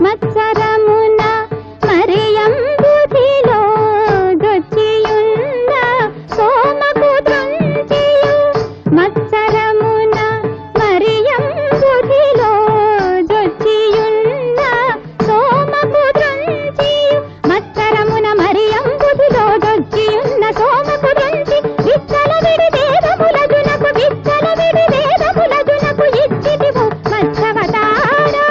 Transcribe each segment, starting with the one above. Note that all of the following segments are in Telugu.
మత్సరమున మరియం బుధిలో దొచ్చియున్న సోమకు దృంచియు మత్సరమున మరియం బుధిలో దొచ్చియున్న సోమకు దృంచియు మత్సరమున మరియం బుధిలో దొచ్చియున్న సోమకు దృంచి విచ్చల విడి వేదములజునకు విచ్చల విడి వేదములజునకు ఇచ్చితివు మత్సవతారా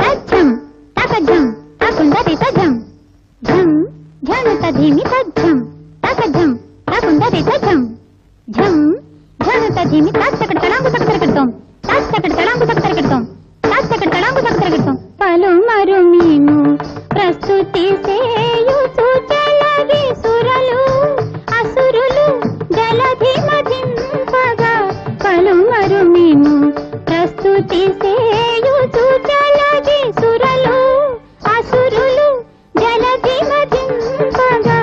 అచ్చం తకజం తకుందరి తజం ఝం ఝను తధిమి తజ్జం తకజం తకుందరి తజం ఝం ఝను తధిమి తచ్చకడ తలాంగు తక్కరకడతాం తచ్చకడ తలాంగు తక్కరకడతాం తచ్చకడ తలాంగు తక్కరకడతాం పలుమరు మేము ప్రస్తుతి సేయుచు జలగి సురలు అసురులు జలధి మధింపగా పలుమరు మేము ప్రస్తుతి సేయుచు జలగి సురలు అసురులు జలధి మధింపగా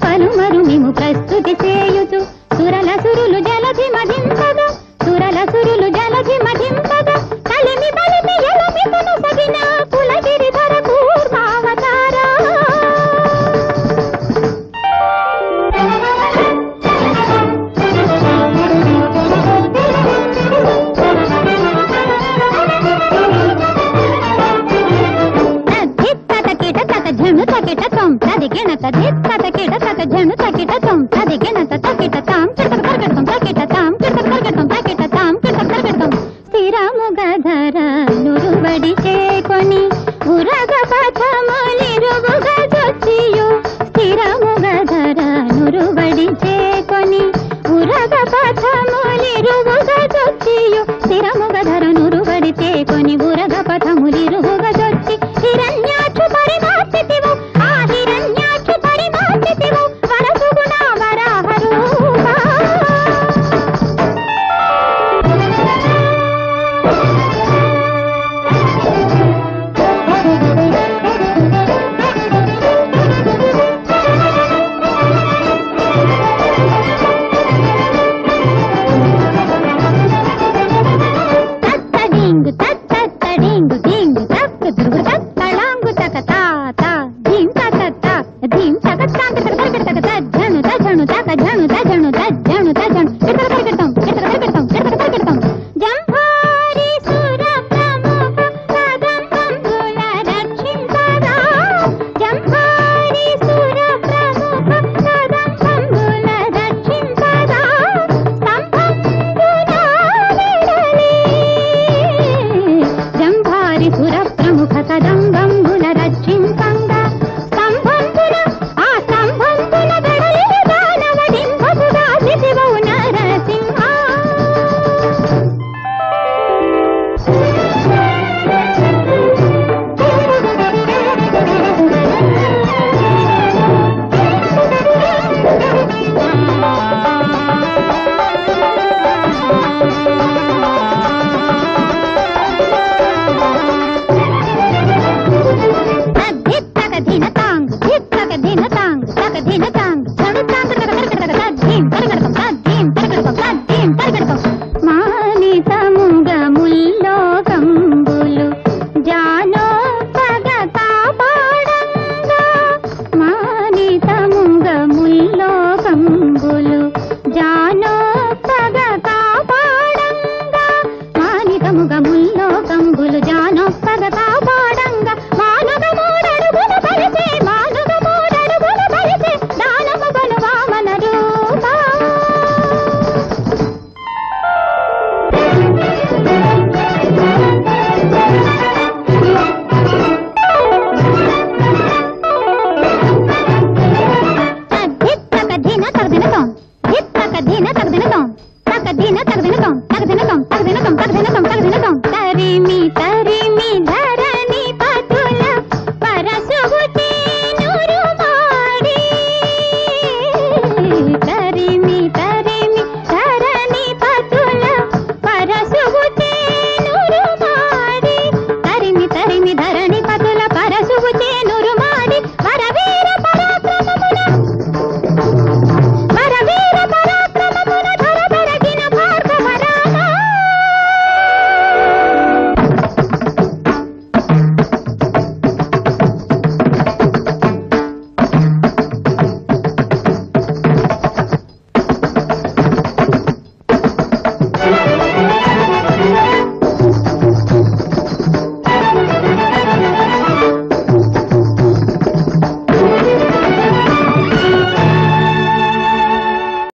పలుమరు మేము ప్రస్తుతి సేయుచు సురలసురులు జలధి మధింపగా సురలసురులు జలధి మధింపగా కలిమి బలిమి ఎలమి తను సగిన కులగిరిధర కూర్మావతారా తదిగిణ తదిగిణ తదిగిణ